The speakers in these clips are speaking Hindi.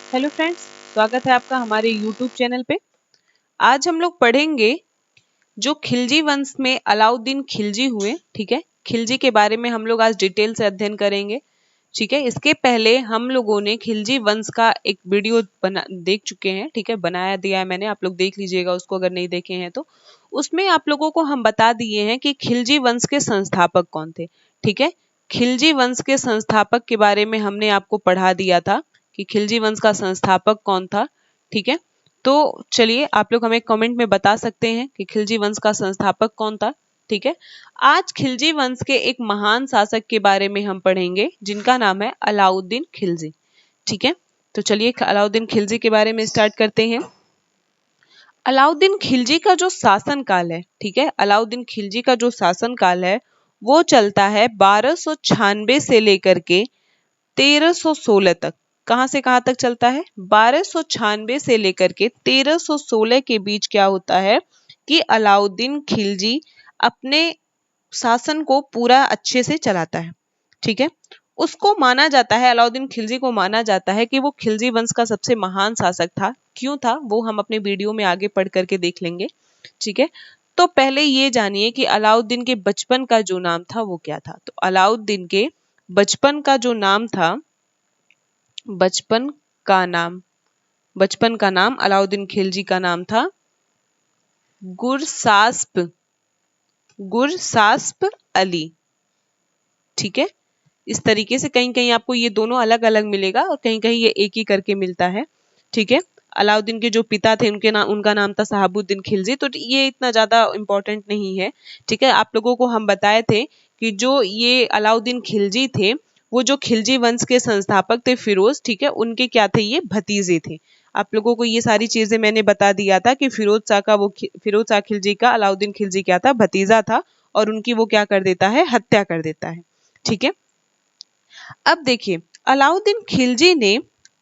हेलो फ्रेंड्स, स्वागत है आपका हमारे यूट्यूब चैनल पे। आज हम लोग पढ़ेंगे जो खिलजी वंश में अलाउद्दीन खिलजी हुए। ठीक है, खिलजी के बारे में हम लोग आज डिटेल से अध्ययन करेंगे। ठीक है, इसके पहले हम लोगों ने खिलजी वंश का एक वीडियो देख चुके हैं। ठीक है, बनाया दिया है मैंने, आप लोग देख लीजिएगा उसको अगर नहीं देखे हैं तो। उसमें आप लोगों को हम बता दिए हैं कि खिलजी वंश के संस्थापक कौन थे। ठीक है, खिलजी वंश के संस्थापक के बारे में हमने आपको पढ़ा दिया था कि खिलजी वंश का संस्थापक कौन था। ठीक है, तो चलिए आप लोग हमें कमेंट में बता सकते हैं कि खिलजी वंश का संस्थापक कौन था। ठीक है, आज खिलजी वंश के एक महान शासक के बारे में हम पढ़ेंगे जिनका नाम है अलाउद्दीन खिलजी। ठीक है, तो चलिए अलाउद्दीन खिलजी के बारे में स्टार्ट करते हैं। अलाउद्दीन खिलजी का जो शासन काल है, ठीक है, अलाउद्दीन खिलजी का जो शासन काल है वो चलता है 1296 से लेकर के 1316 तक। कहां से कहां तक चलता है? 1296 से लेकर के 1316 के बीच क्या होता है कि अलाउद्दीन खिलजी अपने शासन को पूरा अच्छे से चलाता है। ठीक है, उसको माना जाता है, अलाउद्दीन खिलजी को माना जाता है कि वो खिलजी वंश का सबसे महान शासक था। क्यों था वो हम अपने वीडियो में आगे पढ़ करके देख लेंगे। ठीक है, तो पहले ये जानिए कि अलाउद्दीन के बचपन का जो नाम था वो क्या था। तो अलाउद्दीन के बचपन का जो नाम था, बचपन बचपन का नाम अलाउद्दीन खिलजी का नाम था गुरसास्प अली। ठीक है, इस तरीके से कहीं कहीं आपको ये दोनों अलग अलग मिलेगा और कहीं कहीं ये एक ही करके मिलता है। ठीक है, अलाउद्दीन के जो पिता थे उनका नाम था शहाबुद्दीन खिलजी। तो ये इतना ज्यादा इंपॉर्टेंट नहीं है। ठीक है, आप लोगों को हम बताए थे कि जो ये अलाउद्दीन खिलजी थे वो जो खिलजी वंश के संस्थापक थे फिरोज, ठीक है, उनके क्या थे, ये भतीजे थे। आप लोगों को ये सारी चीजें मैंने बता दिया था कि फिरोज शाह खिलजी का अलाउद्दीन खिलजी क्या था, भतीजा था, और उनकी वो क्या कर देता है, हत्या कर देता है। ठीक है, अब देखिए अलाउद्दीन खिलजी ने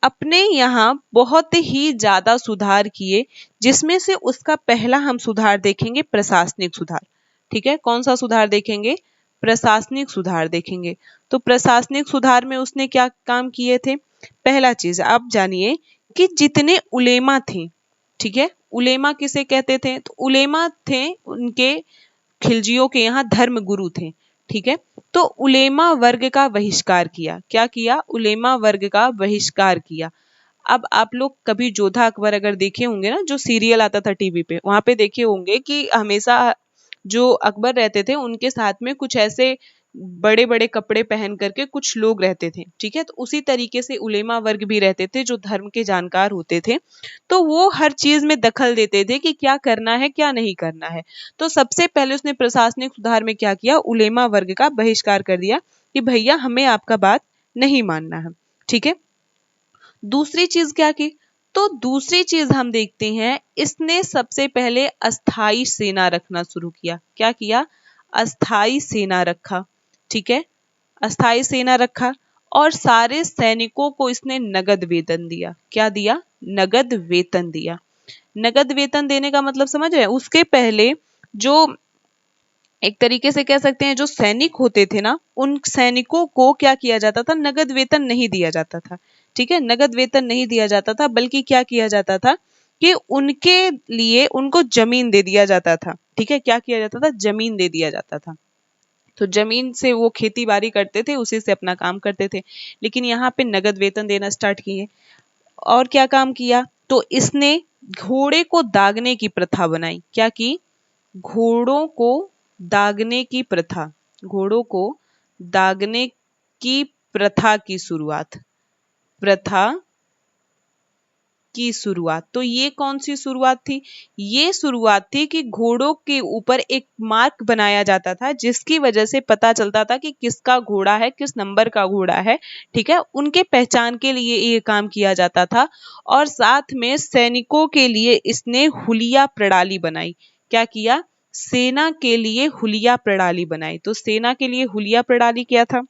अपने यहाँ बहुत ही ज्यादा सुधार किए, जिसमें से उसका पहला हम सुधार देखेंगे प्रशासनिक सुधार। ठीक है, कौन सा सुधार देखेंगे? प्रशासनिक सुधार देखेंगे। तो प्रशासनिक सुधार में उसने क्या काम किए थे? पहला चीज आप जानिए कि जितने उलेमा थे, ठीक है, उलेमा किसे कहते थे? तो उलेमा थे उनके खिलजियों के यहाँ धर्म गुरु थे। ठीक है, तो उलेमा वर्ग का बहिष्कार किया। क्या किया? उलेमा वर्ग का बहिष्कार किया। अब आप लोग कभी जोधा अकबर अगर देखे होंगे ना, जो सीरियल आता था टीवी पे, वहां पे देखे होंगे कि हमेशा जो अकबर रहते थे उनके साथ में कुछ ऐसे बड़े बड़े कपड़े पहन करके कुछ लोग रहते थे। ठीक है, तो उसी तरीके से उलेमा वर्ग भी रहते थे जो धर्म के जानकार होते थे। तो वो हर चीज में दखल देते थे कि क्या करना है क्या नहीं करना है। तो सबसे पहले उसने प्रशासनिक सुधार में क्या किया? उलेमा वर्ग का बहिष्कार कर दिया कि भैया हमें आपका बात नहीं मानना है। ठीक है, दूसरी चीज क्या की? तो दूसरी चीज हम देखते हैं, इसने सबसे पहले अस्थाई सेना रखना शुरू किया। क्या किया? अस्थाई सेना रखा। ठीक है, अस्थाई सेना रखा और सारे सैनिकों को इसने नगद वेतन दिया। क्या दिया? नगद वेतन दिया। नगद वेतन देने का मतलब समझ रहे हैं? उसके पहले जो एक तरीके से कह सकते हैं जो सैनिक होते थे ना, उन सैनिकों को क्या किया जाता था? नगद वेतन नहीं दिया जाता था। ठीक है, नगद वेतन नहीं दिया जाता था, बल्कि क्या किया जाता था कि उनके लिए उनको जमीन दे दिया जाता था। ठीक है, क्या किया जाता था? जमीन दे दिया जाता था। तो जमीन से वो खेती बाड़ी करते थे, उसी से अपना काम करते थे। लेकिन यहाँ पे नगद वेतन देना स्टार्ट किए। और क्या काम किया? तो इसने घोड़े को दागने की प्रथा बनाई। क्या की? घोड़ों को दागने की प्रथा, घोड़ों को दागने की प्रथा की शुरुआत, प्रथा की शुरुआत। तो ये कौन सी शुरुआत थी? ये शुरुआत थी कि घोड़ों के ऊपर एक मार्क बनाया जाता था, जिसकी वजह से पता चलता था कि किसका घोड़ा है, किस नंबर का घोड़ा है। ठीक है, उनके पहचान के लिए ये काम किया जाता था। और साथ में सैनिकों के लिए इसने हुलिया प्रणाली बनाई। क्या किया? सेना के लिए हुलिया प्रणाली बनाई। तो सेना के लिए हुलिया प्रणाली क्या था?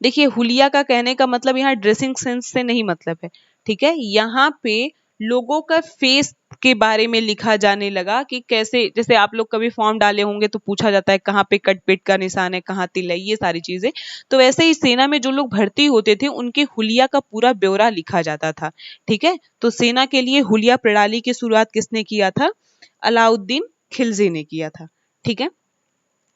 देखिए हुलिया का कहने का मतलब यहाँ ड्रेसिंग सेंस से नहीं मतलब है। ठीक है, यहाँ पे लोगों का फेस के बारे में लिखा जाने लगा कि कैसे, जैसे आप लोग कभी फॉर्म डाले होंगे तो पूछा जाता है कहाँ पे कटपेट का निशान है, कहाँ तिल है, ये सारी चीजें। तो वैसे ही सेना में जो लोग भर्ती होते थे उनके हुलिया का पूरा ब्यौरा लिखा जाता था। ठीक है, तो सेना के लिए हुलिया प्रणाली की शुरुआत किसने किया था? अलाउद्दीन खिलजी ने किया था। ठीक है,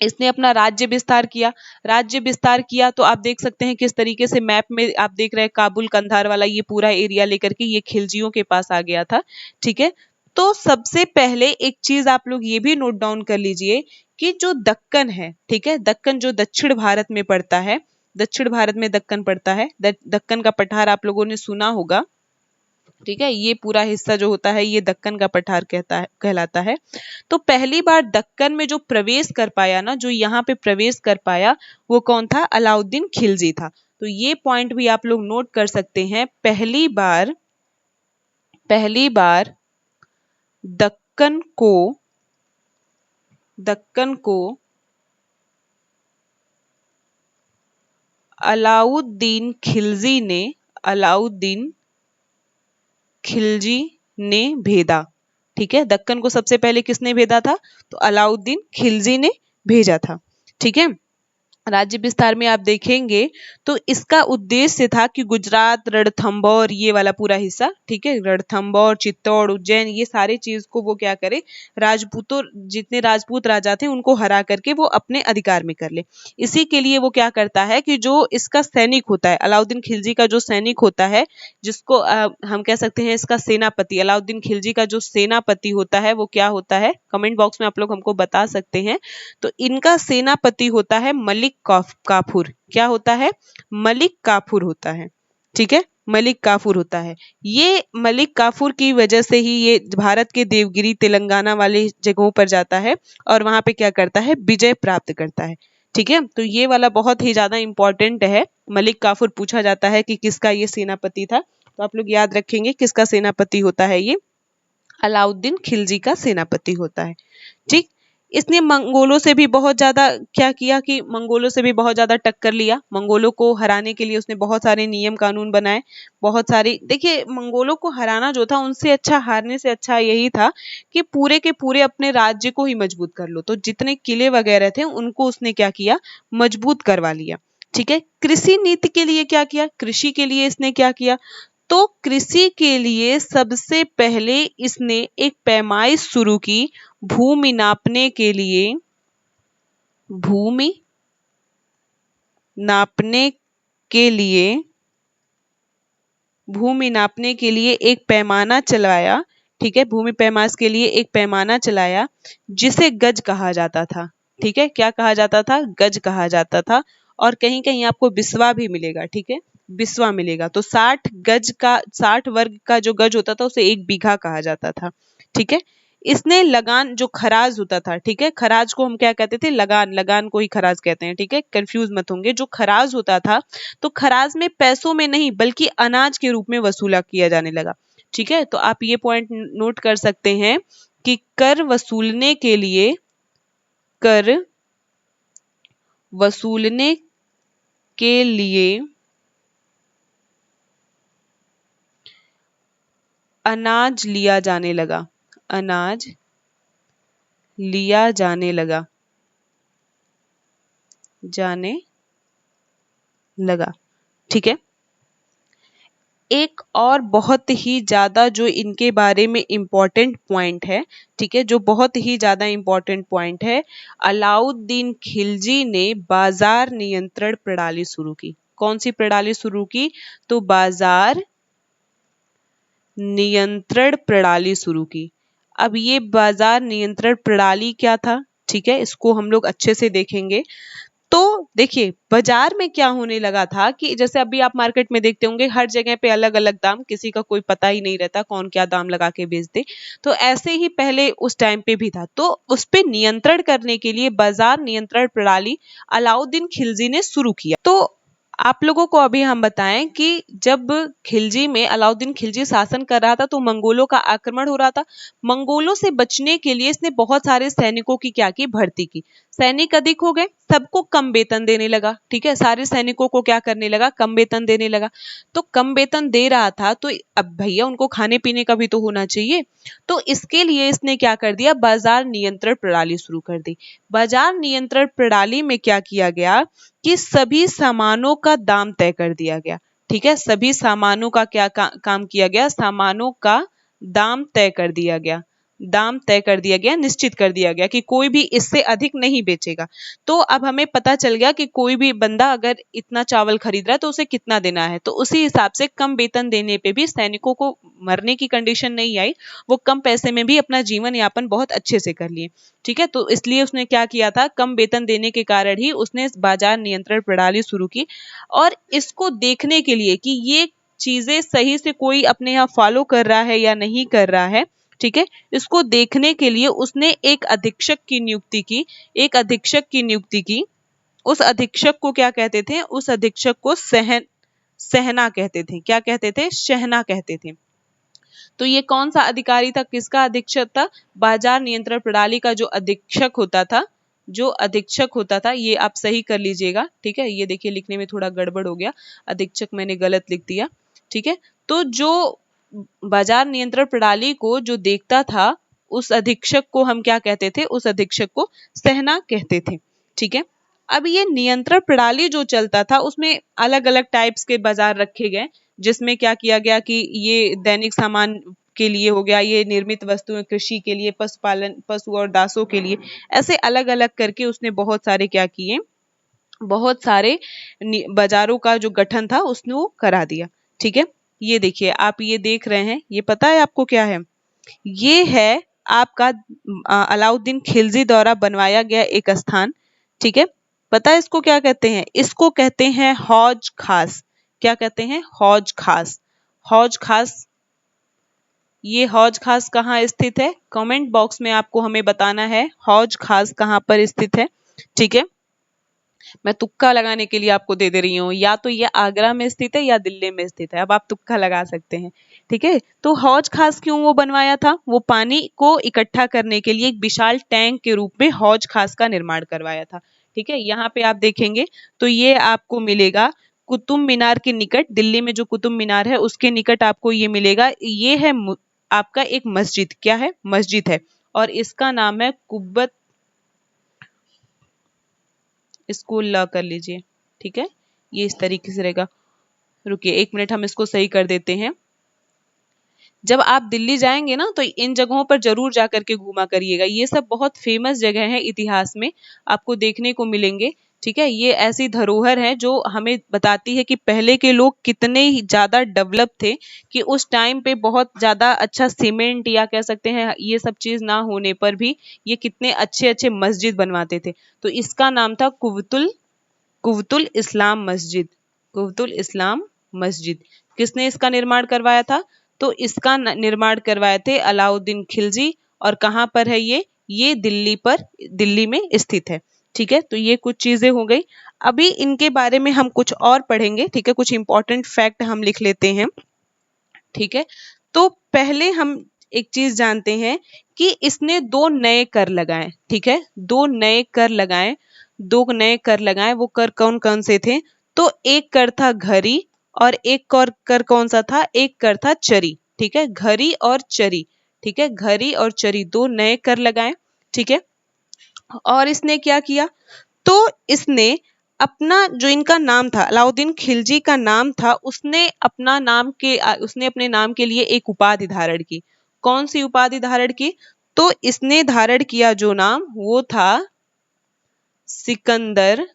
इसने अपना राज्य विस्तार किया। राज्य विस्तार किया तो आप देख सकते हैं किस तरीके से मैप में आप देख रहे हैं, काबुल कंधार वाला ये पूरा एरिया लेकर के ये खिलजियों के पास आ गया था। ठीक है, तो सबसे पहले एक चीज आप लोग ये भी नोट डाउन कर लीजिए कि जो दक्कन है, ठीक है, दक्कन जो दक्षिण भारत में पड़ता है, दक्षिण भारत में दक्कन पड़ता है, दक्कन का पठार आप लोगों ने सुना होगा। ठीक है, ये पूरा हिस्सा जो होता है ये दक्कन का पठार कहलाता है। तो पहली बार दक्कन में जो प्रवेश कर पाया ना, जो यहाँ पे प्रवेश कर पाया, वो कौन था? अलाउद्दीन खिलजी था। तो ये पॉइंट भी आप लोग नोट कर सकते हैं। पहली बार दक्कन को अलाउद्दीन खिलजी ने भेदा। ठीक है, दक्कन को सबसे पहले किसने भेदा था? तो अलाउद्दीन खिलजी ने भेजा था। ठीक है, राज्य विस्तार में आप देखेंगे तो इसका उद्देश्य था कि गुजरात, रणथंभौर, ये वाला पूरा हिस्सा, ठीक है, रणथंभौर, चित्तौड़, उज्जैन, ये सारे चीज को वो क्या करे, राजपूतों, जितने राजपूत राजा थे उनको हरा करके वो अपने अधिकार में कर ले। इसी के लिए वो क्या करता है कि जो इसका सैनिक होता है, अलाउद्दीन खिलजी का जो सैनिक होता है, जिसको हम कह सकते हैं इसका सेनापति, अलाउद्दीन खिलजी का जो सेनापति होता है वो क्या होता है? कमेंट बॉक्स में आप लोग हमको बता सकते हैं। तो इनका सेनापति होता है मलिक काफूर। क्या होता है? मलिक काफूर होता है। ठीक है, मलिक काफूर होता है। ये मलिक काफूर की वजह से ही ये भारत के देवगिरी, तेलंगाना वाले जगहों पर जाता है और वहां पे क्या करता है? विजय प्राप्त करता है। ठीक है, तो ये वाला बहुत ही ज्यादा इंपॉर्टेंट है। मलिक काफूर पूछा जाता है कि किसका ये सेनापति था, तो आप लोग याद रखेंगे किसका सेनापति होता है ये? अलाउद्दीन खिलजी का सेनापति होता है। ठीक, इसने मंगोलों से भी बहुत ज्यादा क्या किया कि मंगोलों से भी बहुत ज्यादा टक्कर लिया। मंगोलों को हराने के लिए उसने बहुत सारे नियम कानून बनाए, बहुत सारी, देखिए मंगोलों को हराना जो था, उनसे अच्छा, हारने से अच्छा यही था कि पूरे के पूरे अपने राज्य को ही मजबूत कर लो। तो जितने किले वगैरह थे उनको उसने क्या किया? मजबूत करवा लिया। ठीक है, कृषि नीति के लिए क्या किया? कृषि के लिए इसने क्या किया? तो कृषि के लिए सबसे पहले इसने एक पैमाइश शुरू की। भूमि नापने के लिए, भूमि नापने के लिए, भूमि नापने के लिए एक पैमाना चलाया। ठीक है, भूमि पैमाश के लिए एक पैमाना चलाया जिसे गज कहा जाता था। ठीक है, क्या कहा जाता था? गज कहा जाता था। और कहीं कहीं आपको बिस्वा भी मिलेगा। ठीक है, बिस्वा मिलेगा। तो 60 गज का, 60 वर्ग का जो गज होता था उसे 1 बीघा कहा जाता था। ठीक है, इसने लगान, जो खराज होता था, ठीक है, खराज को हम क्या कहते थे? लगान, लगान को ही खराज कहते हैं। ठीक है, कंफ्यूज मत होंगे। जो खराज होता था, तो खराज में पैसों में नहीं बल्कि अनाज के रूप में वसूला किया जाने लगा। ठीक है, तो आप ये पॉइंट नोट कर सकते हैं कि कर वसूलने के लिए, कर वसूलने के लिए अनाज लिया जाने लगा, अनाज लिया जाने लगा, ठीक है, एक और बहुत ही ज्यादा जो इनके बारे में इम्पोर्टेंट पॉइंट है, ठीक है, जो बहुत ही ज्यादा इम्पोर्टेंट पॉइंट है, अलाउद्दीन खिलजी ने बाजार नियंत्रण प्रणाली शुरू की। कौन सी प्रणाली शुरू की? तो बाजार नियंत्रण प्रणाली शुरू की। अब ये बाजार नियंत्रण प्रणाली क्या था? ठीक है, इसको हम लोग अच्छे से देखेंगे। तो देखिए बाजार में क्या होने लगा था कि जैसे अभी आप मार्केट में देखते होंगे हर जगह पे अलग अलग दाम, किसी का कोई पता ही नहीं रहता कौन क्या दाम लगा के बेच दे। तो ऐसे ही पहले उस टाइम पे भी था। तो उस पे नियंत्रण करने के लिए बाजार नियंत्रण प्रणाली अलाउद्दीन खिलजी ने शुरू किया। तो आप लोगों को अभी हम बताएं कि जब खिलजी में अलाउद्दीन खिलजी शासन कर रहा था तो मंगोलों का आक्रमण हो रहा था। मंगोलों से बचने के लिए इसने बहुत सारे सैनिकों की क्या की, भर्ती की। सैनिक अधिक हो गए, सबको कम वेतन देने लगा। ठीक है, सारे सैनिकों को क्या करने लगा, कम वेतन देने लगा। तो कम वेतन दे रहा था तो अब भैया उनको खाने पीने का भी तो होना चाहिए। तो इसके लिए इसने क्या कर दिया, बाजार नियंत्रण प्रणाली शुरू कर दी। बाजार नियंत्रण प्रणाली में क्या किया गया कि सभी सामानों का दाम तय कर दिया गया। ठीक है, सभी सामानों का क्या काम किया गया, सामानों का दाम तय कर दिया गया। दाम तय कर दिया गया, निश्चित कर दिया गया कि कोई भी इससे अधिक नहीं बेचेगा। तो अब हमें पता चल गया कि कोई भी बंदा अगर इतना चावल खरीद रहा है तो उसे कितना देना है। तो उसी हिसाब से कम वेतन देने पे भी सैनिकों को मरने की कंडीशन नहीं आई, वो कम पैसे में भी अपना जीवन यापन बहुत अच्छे से कर लिए। ठीक है, तो इसलिए उसने क्या किया था, कम वेतन देने के कारण ही उसने बाजार नियंत्रण प्रणाली शुरू की। और इसको देखने के लिए कि ये चीजें सही से कोई अपने यहाँ फॉलो कर रहा है या नहीं कर रहा है, ठीक है, इसको देखने के लिए उसने एक अधीक्षक की नियुक्ति की। एक अधीक्षक की नियुक्ति की। उस अधीक्षक को क्या कहते थे, उस अधीक्षक को सहना कहते थे। क्या कहते थे, शहना कहते थे। तो ये कौन सा अधिकारी था, किसका अधीक्षक था, बाजार नियंत्रण प्रणाली का जो अधीक्षक होता था, जो अधीक्षक होता था, ये आप सही कर लीजिएगा। ठीक है, ये देखिए लिखने में थोड़ा गड़बड़ हो गया, अधीक्षक मैंने गलत लिख दिया। ठीक है, तो जो बाजार नियंत्रण प्रणाली को जो देखता था उस अधीक्षक को हम क्या कहते थे, उस अधीक्षक को सहना कहते थे। ठीक है, अब ये नियंत्रण प्रणाली जो चलता था उसमें अलग अलग टाइप्स के बाजार रखे गए, जिसमें क्या किया गया कि ये दैनिक सामान के लिए हो गया, ये निर्मित वस्तुएं कृषि के लिए, पशुपालन, पशु और दासों के लिए, ऐसे अलग अलग करके उसने बहुत सारे क्या किए, बहुत सारे बाजारों का जो गठन था उसने वो करा दिया। ठीक है, ये देखिए आप ये देख रहे हैं, ये पता है आपको क्या है, ये है आपका अलाउद्दीन खिलजी द्वारा बनवाया गया एक स्थान। ठीक है, पता है इसको क्या कहते हैं, इसको कहते हैं हौज खास। क्या कहते हैं, हौज खास। हौज खास, ये हौज खास कहाँ स्थित है, कमेंट बॉक्स में आपको हमें बताना है हौज खास कहाँ पर स्थित है। ठीक है, मैं तुक्का लगाने के लिए आपको दे रही हूँ, या तो ये आगरा में स्थित है या दिल्ली में स्थित है, अब आप तुक्का लगा सकते हैं। ठीक है, तो हौज खास क्यों वो बनवाया था, वो पानी को इकट्ठा करने के लिए एक विशाल टैंक के रूप में हौज खास का निर्माण करवाया था। ठीक है, यहाँ पे आप देखेंगे तो ये आपको मिलेगा कुतुब मीनार के निकट, दिल्ली में जो कुतुब मीनार है उसके निकट आपको ये मिलेगा। ये है आपका एक मस्जिद, क्या है, मस्जिद है, और इसका नाम है कुब्बत स्कूल ला कर लीजिए। ठीक है, ये इस तरीके से रहेगा। रुकिए 1 मिनट, हम इसको सही कर देते हैं। जब आप दिल्ली जाएंगे ना तो इन जगहों पर जरूर जा करके घूमा करिएगा, ये सब बहुत फेमस जगह है, इतिहास में आपको देखने को मिलेंगे। ठीक है, ये ऐसी धरोहर है जो हमें बताती है कि पहले के लोग कितने ही ज्यादा डेवलप थे, कि उस टाइम पे बहुत ज्यादा अच्छा सीमेंट या कह सकते हैं ये सब चीज ना होने पर भी ये कितने अच्छे अच्छे मस्जिद बनवाते थे। तो इसका नाम था कुव्वतुल इस्लाम मस्जिद। कुव्वतुल इस्लाम मस्जिद, किसने इसका निर्माण करवाया था, तो इसका निर्माण करवाए थे अलाउद्दीन खिलजी। और कहाँ पर है ये दिल्ली में स्थित है। ठीक है, तो ये कुछ चीजें हो गई। अभी इनके बारे में हम कुछ और पढ़ेंगे। ठीक है, कुछ इंपॉर्टेंट फैक्ट हम लिख लेते हैं। ठीक है, तो पहले हम एक चीज जानते हैं कि इसने 2 नए कर लगाए। ठीक है, 2 नए कर लगाए, 2 नए कर लगाए। वो कर कौन कौन से थे, तो एक कर था घरी, और एक कर कौन सा था, एक कर था चरी। ठीक है, घरी और चरी। ठीक है, घरी और चरी 2 नए कर लगाए। ठीक है, और इसने क्या किया, तो इसने अपना जो इनका नाम था, अलाउद्दीन खिलजी का नाम था, उसने अपने नाम के लिए एक उपाधि धारण की। कौन सी उपाधि धारण की, तो इसने धारण किया जो नाम वो था सिकंदर।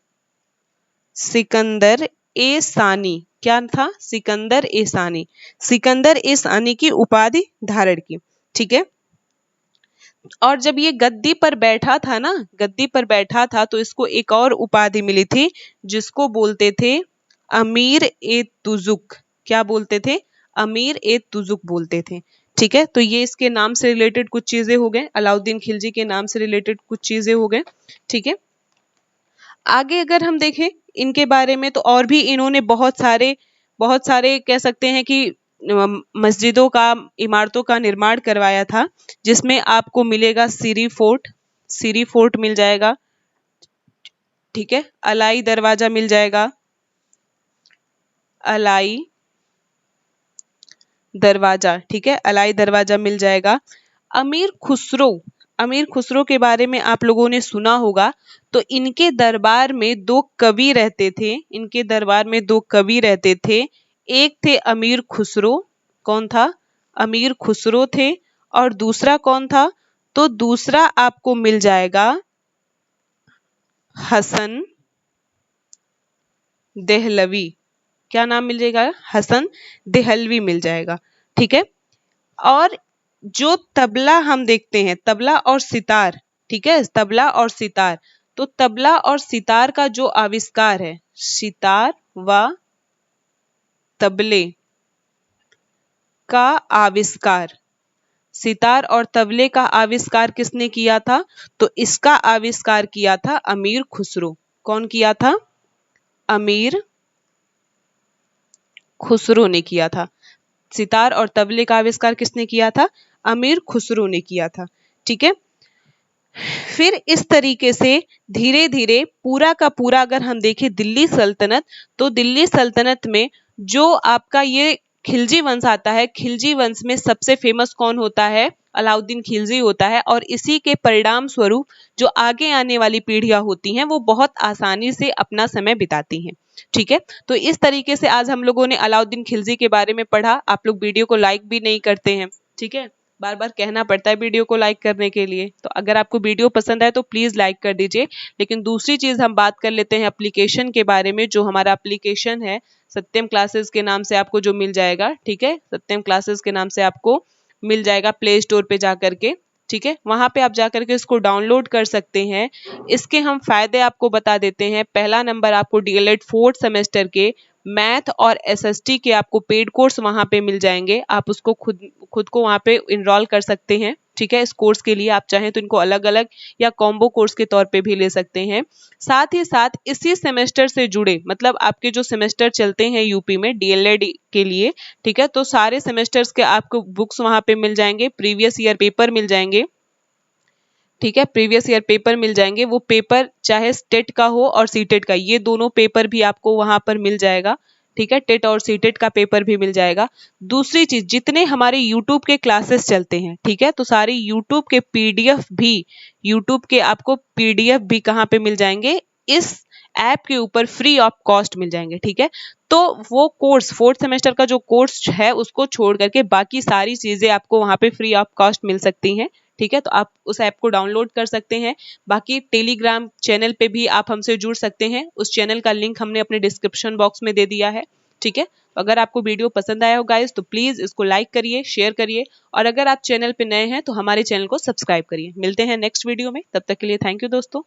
सिकंदर ए सानी। क्या था, सिकंदर ए सानी। सिकंदर ए सानी की उपाधि धारण की। ठीक है, और जब ये गद्दी पर बैठा था ना, गद्दी पर बैठा था, तो इसको एक और उपाधि मिली थी जिसको बोलते थे अमीर ए तुजुक। क्या बोलते थे, अमीर ए तुजुक बोलते थे। ठीक है, तो ये इसके नाम से रिलेटेड कुछ चीजें हो गए, अलाउद्दीन खिलजी के नाम से रिलेटेड कुछ चीजें हो गए। ठीक है, आगे अगर हम देखें इनके बारे में तो और भी इन्होंने बहुत सारे कह सकते हैं कि मस्जिदों का, इमारतों का निर्माण करवाया था, जिसमें आपको मिलेगा सीरी फोर्ट मिल जाएगा, ठीक है। अलाई दरवाजा मिल जाएगा, अलाई दरवाजा, ठीक है, अलाई दरवाजा मिल जाएगा। अमीर खुसरो के बारे में आप लोगों ने सुना होगा। तो इनके दरबार में दो कवि रहते थे, एक थे अमीर खुसरो, कौन था? अमीर खुसरो थे। और दूसरा कौन था? तो दूसरा आपको मिल जाएगा हसन देहलवी। क्या नाम मिल जाएगा? हसन देहलवी मिल जाएगा, ठीक है। और जो तबला हम देखते हैं, तबला और सितार, ठीक है, तबला और सितार, तो तबला और सितार का जो आविष्कार है, सितार व तबले का आविष्कार, सितार और तबले का आविष्कार किसने किया था? तो इसका आविष्कार किया था अमीर खुसरो। कौन किया था? अमीर खुसरो ने किया था। सितार और तबले का आविष्कार किसने किया था? अमीर खुसरो ने किया था, ठीक है। फिर इस तरीके से धीरे धीरे पूरा का पूरा अगर हम देखें दिल्ली सल्तनत, तो दिल्ली सल्तनत में जो आपका ये खिलजी वंश आता है, खिलजी वंश में सबसे फेमस कौन होता है? अलाउद्दीन खिलजी होता है। और इसी के परिणाम स्वरूप जो आगे आने वाली पीढ़ियां होती हैं वो बहुत आसानी से अपना समय बिताती हैं, ठीक है। तो इस तरीके से आज हम लोगों ने अलाउद्दीन खिलजी के बारे में पढ़ा। आप लोग वीडियो को लाइक भी नहीं करते हैं, ठीक है, बार बार कहना पड़ता है वीडियो को लाइक करने के लिए। तो अगर आपको वीडियो पसंद आए तो प्लीज लाइक कर दीजिए। लेकिन दूसरी चीज हम बात कर लेते हैं एप्लीकेशन के बारे में। जो हमारा एप्लीकेशन है सत्यम क्लासेस के नाम से आपको जो मिल जाएगा, ठीक है, सत्यम क्लासेस के नाम से आपको मिल जाएगा प्ले स्टोर पे जा करके, ठीक है। वहां पे आप जा करके इसको डाउनलोड कर सकते हैं। इसके हम फायदे आपको बता देते हैं। पहला नंबर, आपको डीएलएड 4th सेमेस्टर के मैथ और एसएसटी के आपको पेड कोर्स वहां पे मिल जाएंगे। आप उसको खुद को वहां पे इनरोल कर सकते हैं, ठीक है। इस कोर्स के लिए आप चाहें तो इनको अलग अलग या कॉम्बो कोर्स के तौर पे भी ले सकते हैं। साथ ही साथ इसी सेमेस्टर से जुड़े, मतलब आपके जो सेमेस्टर चलते हैं यूपी में डीएलएड के लिए, ठीक है, तो सारे सेमेस्टर्स के आपको बुक्स वहां पे मिल जाएंगे, प्रीवियस ईयर पेपर मिल जाएंगे, ठीक है, प्रीवियस ईयर पेपर मिल जाएंगे। वो पेपर चाहे स्टेट का हो और सीटेट का, ये दोनों पेपर भी आपको वहां पर मिल जाएगा, ठीक है, टेट और सीटेट का पेपर भी मिल जाएगा। दूसरी चीज, जितने हमारे यूट्यूब के क्लासेस चलते हैं, ठीक है, तो सारे यूट्यूब के पीडीएफ भी, यूट्यूब के आपको पीडीएफ भी कहाँ पे मिल जाएंगे? इस ऐप के ऊपर फ्री ऑफ कॉस्ट मिल जाएंगे, ठीक है। तो वो कोर्स 4th सेमेस्टर का जो कोर्स है उसको छोड़ करके बाकी सारी चीजें आपको वहां पे फ्री ऑफ कॉस्ट मिल सकती हैं, ठीक है। तो आप उस ऐप को डाउनलोड कर सकते हैं। बाकी टेलीग्राम चैनल पे भी आप हमसे जुड़ सकते हैं। उस चैनल का लिंक हमने अपने डिस्क्रिप्शन बॉक्स में दे दिया है, ठीक है। अगर आपको वीडियो पसंद आया हो गाइस तो प्लीज इसको लाइक करिए, शेयर करिए, और अगर आप चैनल पे नए हैं तो हमारे चैनल को सब्सक्राइब करिए। मिलते हैं नेक्स्ट वीडियो में, तब तक के लिए थैंक यू दोस्तों।